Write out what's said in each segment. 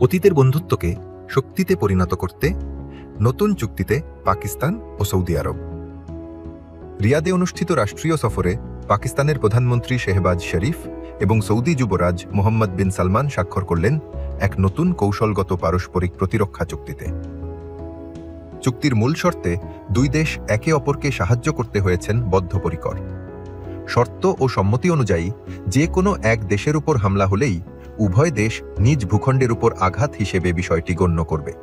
অতীতের বন্ধুত্বকে শক্তিতে পরিণত করতে নতুন চুক্তিতে পাকিস্তান ও সৌদি আরব। রিয়াদে অনুষ্ঠিত রাষ্ট্রীয় সফরে পাকিস্তানের প্রধানমন্ত্রী শেহবাজ শরীফ এবং সৌদি যুবরাজ মোহাম্মদ বিন সালমান স্বাক্ষর করলেন এক নতুন কৌশলগত পারস্পরিক প্রতিরক্ষা চুক্তিতে। চুক্তির মূল শর্তে দুই দেশ একে অপরকে সাহায্য করতে হয়েছেন বদ্ধপরিকর। শর্ত ও সম্মতি অনুযায়ী যে কোনো এক দেশের উপর হামলা হলেই উভয় দেশ নিজ ভূখণ্ডের উপর আঘাত হিসেবে বিষয়টি গণ্য করবে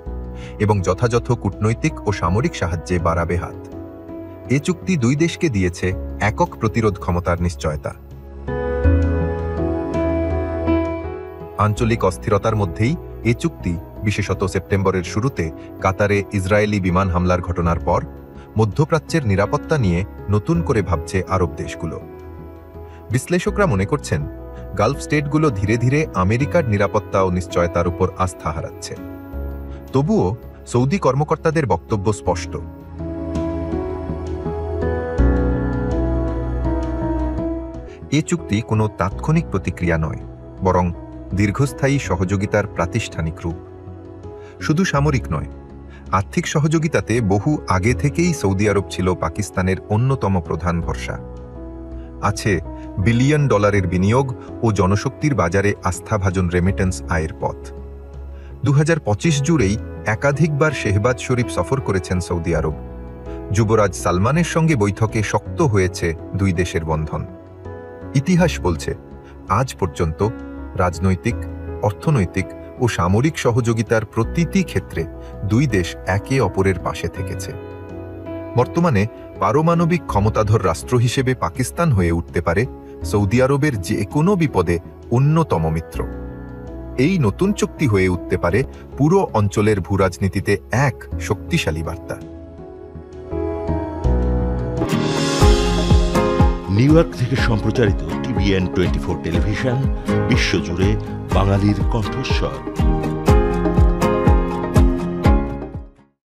এবং যথাযথ কূটনৈতিক ও সামরিক সাহায্যে বাড়াবে হাত। এ চুক্তি দুই দেশকে দিয়েছে একক প্রতিরোধ ক্ষমতার নিশ্চয়তা। আঞ্চলিক অস্থিরতার মধ্যেই এ চুক্তি, বিশেষত সেপ্টেম্বরের শুরুতে কাতারে ইসরায়েলি বিমান হামলার ঘটনার পর, মধ্যপ্রাচ্যের নিরাপত্তা নিয়ে নতুন করে ভাবছে আরব দেশগুলো। বিশ্লেষকরা মনে করছেন, গালফ স্টেটগুলো ধীরে ধীরে আমেরিকার নিরাপত্তা ও নিশ্চয়তার উপর আস্থা হারাচ্ছে। তবুও সৌদি কর্মকর্তাদের বক্তব্য স্পষ্ট। এ চুক্তি কোনো তাৎক্ষণিক প্রতিক্রিয়া নয়, বরং দীর্ঘস্থায়ী সহযোগিতার প্রাতিষ্ঠানিক রূপ। শুধু সামরিক নয়, আর্থিক সহযোগিতাতে বহু আগে থেকেই সৌদি আরব ছিল পাকিস্তানের অন্যতম প্রধান ভরসা। আছে বিলিয়ন ডলারের বিনিয়োগ ও জনশক্তির বাজারে আস্থাভাজন রেমিটেন্স আয়ের পথ। 2025 জুড়েই একাধিকবার শেহবাজ শরীফ সফর করেছেন সৌদি আরব। যুবরাজ সালমানের সঙ্গে বৈঠকে শক্ত হয়েছে দুই দেশের বন্ধন। ইতিহাস বলছে, আজ পর্যন্ত রাজনৈতিক, অর্থনৈতিক ও সামরিক সহযোগিতার প্রতিটি ক্ষেত্রে দুই দেশ একে অপরের পাশে থেকেছে। বর্তমানে পারমাণবিক ক্ষমতাধর রাষ্ট্র হিসেবে পাকিস্তান হয়ে উঠতে পারে সৌদি আরবের যে কোনো বিপদে অন্যতম মিত্র। এই নতুন চুক্তি হয়ে উঠতে পারে পুরো অঞ্চলের ভূরাজনীতিতে এক শক্তিশালী বার্তা। নিউ ইয়র্ক থেকে সম্প্রচারিত TVN 24 টেলিভিশন, বিশ্বজুড়ে বাঙালির কণ্ঠস্বর।